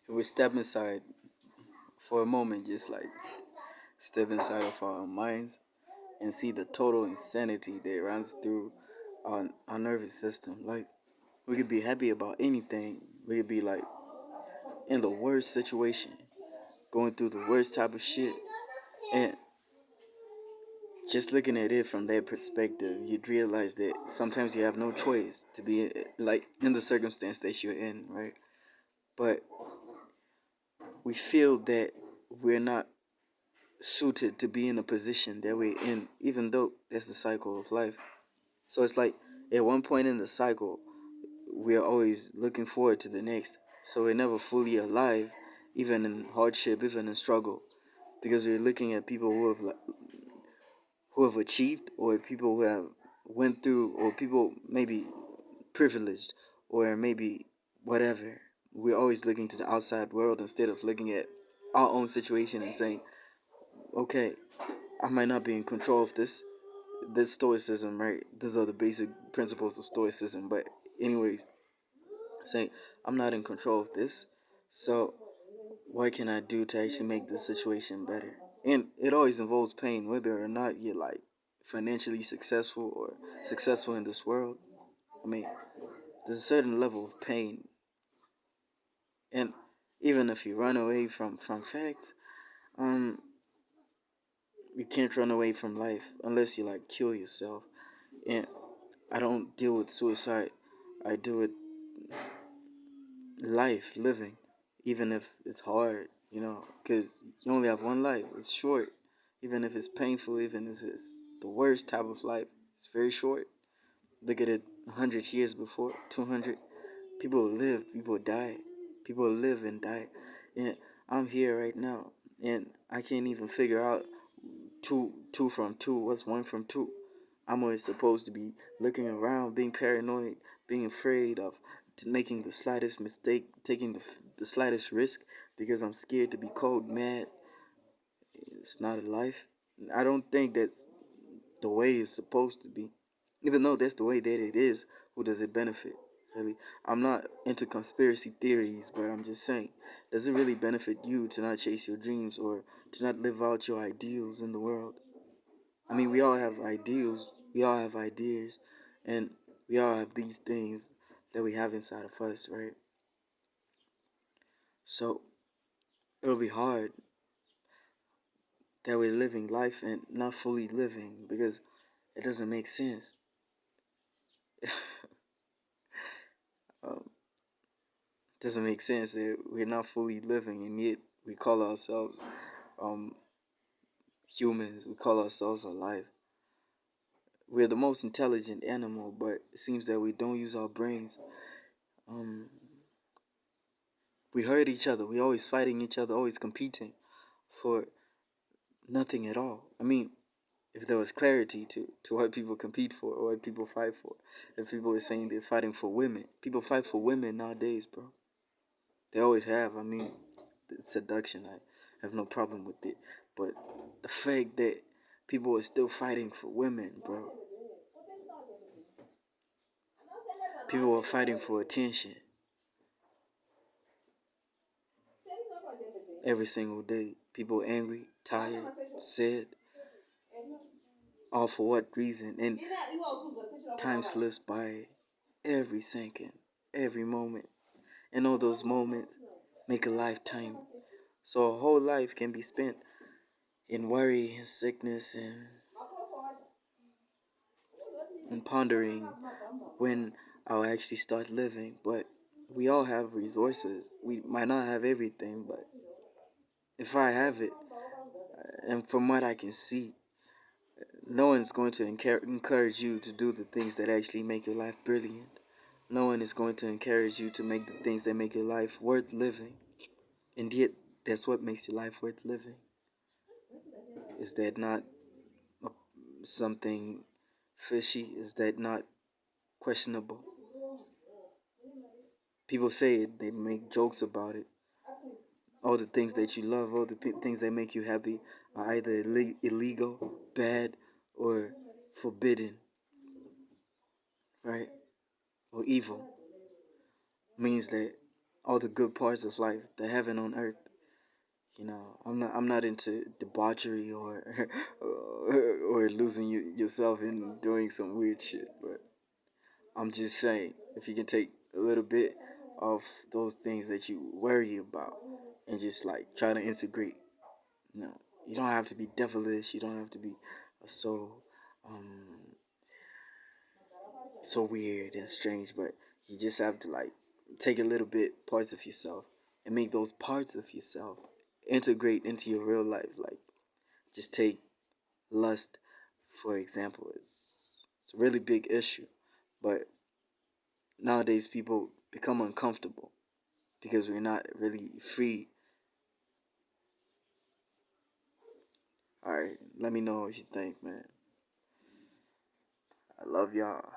we step inside for a moment, just like step inside of our minds and see the total insanity that runs through our nervous system. Like, we could be happy about anything. We could be like in the worst situation, going through the worst type of shit. And just looking at it from that perspective, you'd realize that sometimes you have no choice to be like in the circumstance that you're in, right? But we feel that we're not suited to be in a position that we're in, even though that's the cycle of life. So it's like at one point in the cycle, we're always looking forward to the next. So we're never fully alive, even in hardship, even in struggle, because we're looking at people who have achieved, or people who have went through, or people maybe privileged, or maybe whatever. We're always looking to the outside world instead of looking at our own situation and saying, okay, I might not be in control of this. This stoicism, right? These are the basic principles of stoicism. But anyways, saying I'm not in control of this, so what can I do to actually make this situation better? And it always involves pain, whether or not you're like financially successful or successful in this world. I mean, there's a certain level of pain, and even if you run away from facts, um, you can't run away from life unless you like kill yourself. And I don't deal with suicide. I deal with life, living, even if it's hard, because you only have one life. It's short, even if it's painful, even if it's the worst type of life. It's very short. Look at it 100 years before, 200. People live, people die. People live and die. And I'm here right now, and I can't even figure out two from two. What's one from two? I'm always supposed to be looking around, being paranoid, being afraid of making the slightest mistake, taking the slightest risk because I'm scared to be cold mad. It's not a life. I don't think that's the way it's supposed to be. Even though that's the way that it is, who does it benefit? Really, I'm not into conspiracy theories, but I'm just saying, does it really benefit you to not chase your dreams or to not live out your ideals in the world? I mean, we all have ideals, we all have ideas, and we all have these things that we have inside of us, right? So it'll be hard that we're living life and not fully living because it doesn't make sense. Doesn't make sense that we're not fully living and yet we call ourselves um, humans, we call ourselves alive. We're the most intelligent animal, but it seems that we don't use our brains. Um, we hurt each other. We always fighting each other, always competing for nothing at all. I mean, if there was clarity to what people compete for or what people fight for, if people were saying they're fighting for women, people fight for women nowadays, bro. They always have. I mean, seduction, I have no problem with it. But the fact that people are still fighting for women, bro. People are fighting for attention every single day. People angry, tired, sad. All for what reason? And time slips by every second, every moment. And all those moments make a lifetime. So a whole life can be spent in worry and sickness and pondering when I'll actually start living. But we all have resources. We might not have everything, but if I have it, and from what I can see, no one's going to encourage you to do the things that actually make your life brilliant. No one is going to encourage you to make the things that make your life worth living. And yet, that's what makes your life worth living. Is that not something fishy? Is that not questionable? People say it, they make jokes about it. All the things that you love, all the things that make you happy are either illegal, bad, or forbidden, right? Or evil. Means that all the good parts of life, the heaven on earth. I'm not into debauchery or losing yourself in doing some weird shit. But I'm just saying, if you can take a little bit of those things that you worry about and just like try to integrate. You don't have to be devilish. You don't have to be so um so weird and strange. But you just have to like take a little bit parts of yourself and make those parts of yourself integrate into your real life. Like just take lust for example. It's a really big issue, but nowadays people become uncomfortable because we're not really free. All right, let me know what you think, man. I love y'all.